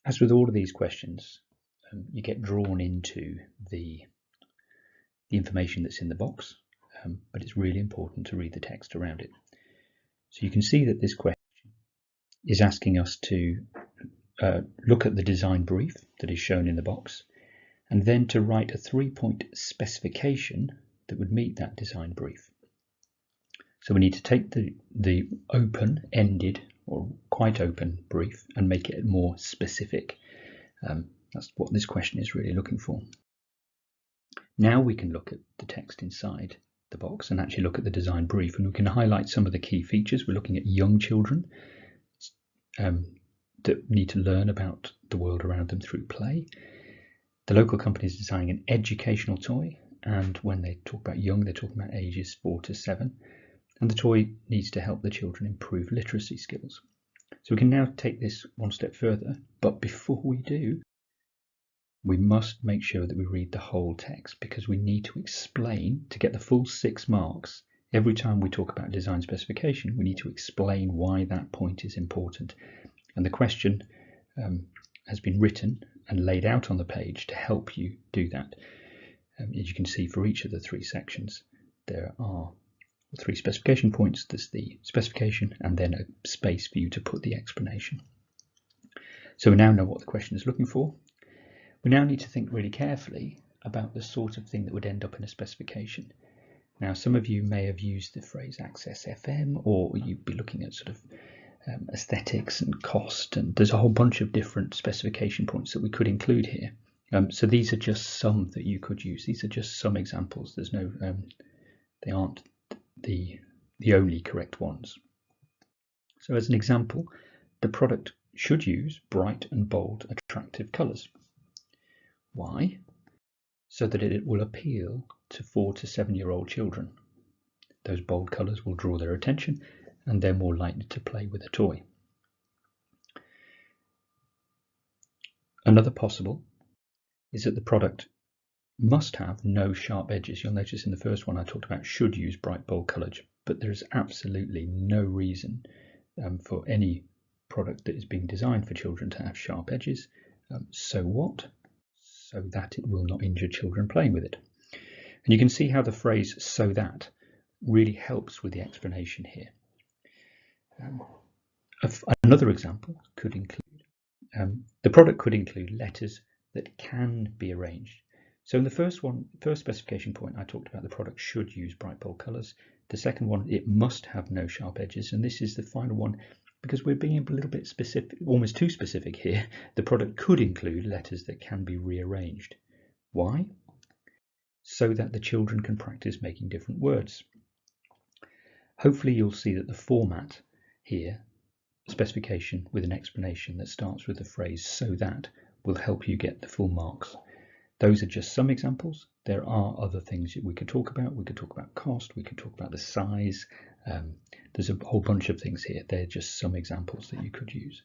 As with all of these questions, you get drawn into the information that's in the box, but it's really important to read the text around it. So you can see that this question is asking us to look at the design brief that is shown in the box, and then to write a 3-point specification that would meet that design brief. So we need to take the open-ended or quite open brief and make it more specific. That's what this question is really looking for. Now we can look at the text inside the box and actually look at the design brief, and we can highlight some of the key features. We're looking at young children that need to learn about the world around them through play. The local company is designing an educational toy, and when they talk about young, they're talking about ages 4 to 7. And the toy needs to help the children improve literacy skills. So we can now take this one step further, but before we do, we must make sure that we read the whole text, because we need to explain, to get the full 6 marks, every time we talk about design specification, we need to explain why that point is important. And the question has been written and laid out on the page to help you do that. As you can see, for each of the 3 sections, there are 3 specification points. There's the specification and then a space for you to put the explanation. So we now know what the question is looking for. We now need to think really carefully about the sort of thing that would end up in a specification. Now, some of you may have used the phrase Access FM, or you'd be looking at sort of aesthetics and cost, and there's a whole bunch of different specification points that we could include here. So these are just some that you could use. These are just some examples. There's no, they aren't the only correct ones. So as an example, the product should use bright and bold, attractive colours. Why? So that it will appeal to 4 to 7-year-old children. Those bold colours will draw their attention, and they're more likely to play with a toy. Another possible is that the product must have no sharp edges. You'll notice in the first one I talked about should use bright bold colours, but there is absolutely no reason for any product that is being designed for children to have sharp edges. So what? So that it will not injure children playing with it. And you can see how the phrase "so that" really helps with the explanation here. Another example could include, the product could include letters that can be arranged. So in the first specification point, I talked about the product should use bright bold colours. The second one, it must have no sharp edges. And this is the final one, because we're being a little bit specific, almost too specific here. The product could include letters that can be rearranged. Why? So that the children can practice making different words. Hopefully you'll see that the format here, specification with an explanation that starts with the phrase "so that," will help you get the full marks. Those are just some examples. There are other things that we could talk about. We could talk about cost, we could talk about the size. There's a whole bunch of things here. They're just some examples that you could use.